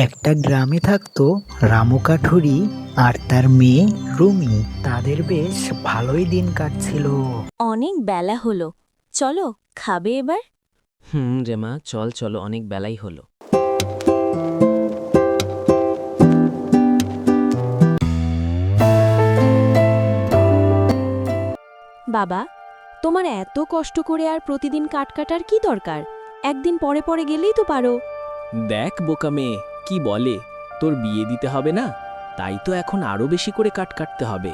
একটা গ্রামে থাকতো রামু কাঠুরি আর তার মেয়ে রুমি। তাদের বেশ ভালোই দিন কাটছিল। অনেক বেলা হলো, চলো খাবে এবার। রেমা, চলো অনেক বেলাই হলো। বাবা, তোমার এত কষ্ট করে আর প্রতিদিন কাটার কি দরকার? একদিন পরে পরে গেলেই তো পারো। দেখ বোকা মেয়ে কি বলে, তোর বিয়ে দিতে হবে না, তাই তো এখন আরো বেশি করে কাটতে হবে।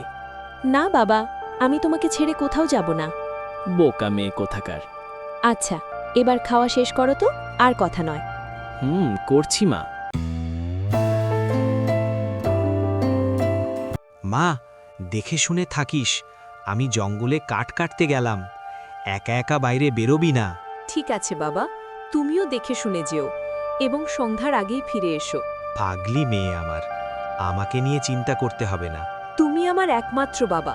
না বাবা, আমি তোমাকে ছেড়ে কোথাও যাব না। বোকা মেয়ে কোথাকার। আচ্ছা, এবার খাওয়া শেষ করো তো, আর কথা নয়। করছি মা। মা, দেখে শুনে থাকিস, আমি জঙ্গলে কাঠ কাটতে গেলাম, একা একা বাইরে বেরোবি না। ঠিক আছে বাবা, তুমিও দেখে শুনে যেও এবং সন্ধ্যার আগেই ফিরে এসো। পাগলি মেয়ে আমার, আমাকে নিয়ে চিন্তা করতে হবে না। তুমি আমার একমাত্র বাবা,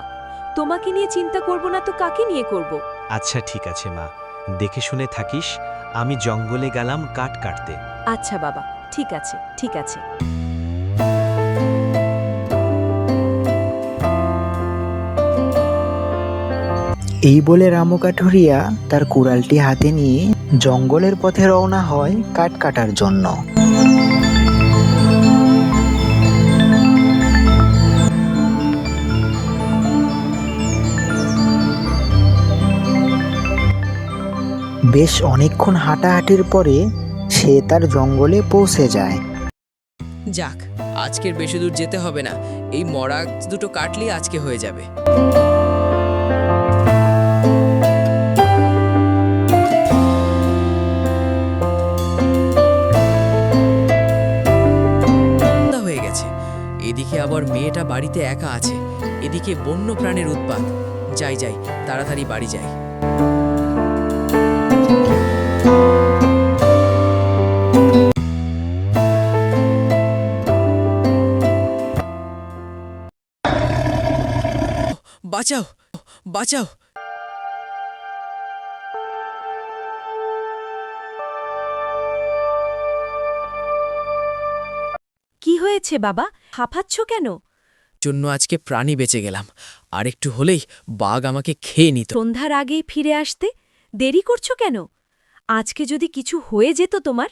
তোমাকে নিয়ে চিন্তা করব না তো কাকে নিয়ে করব? আচ্ছা ঠিক আছে মা, দেখে শুনে থাকিস, আমি জঙ্গলে গেলাম কাঠ কাটতে। আচ্ছা বাবা, ঠিক আছে ঠিক আছে। এই বলে রামু কাঠুরিয়া তার কুড়ালটি হাতে নিয়ে জঙ্গলের পথে রওনা হয় কাঠ কাটার জন্য। বেশ অনেকক্ষণ হাঁটাহাঁটির পরে সে তার জঙ্গলে পৌঁছে যায়। যাক, আজকের বেশি দূর যেতে হবে না, এই মরা দুটো কাটলেই আজকে হয়ে যাবে। সন্ধ্যা হয়ে গেছে, এদিকে আবার মেয়েটা বাড়িতে একা আছে, এদিকে বন্য প্রাণের উৎপাত। যাই যাই, তাড়াতাড়ি বাড়ি যাই। বাঁচাও, বাঁচাও। কি হয়েছে বাবা, হাঁপাচ্ছ কেন? জন্য আজকে প্রাণী বেঁচে গেলাম, আর একটু হলেই বাঘ আমাকে খেয়ে নিত। সন্ধ্যার আগেই ফিরে আসতে দেরি করছো কেন? আজকে যদি কিছু হয়ে যেত তোমার।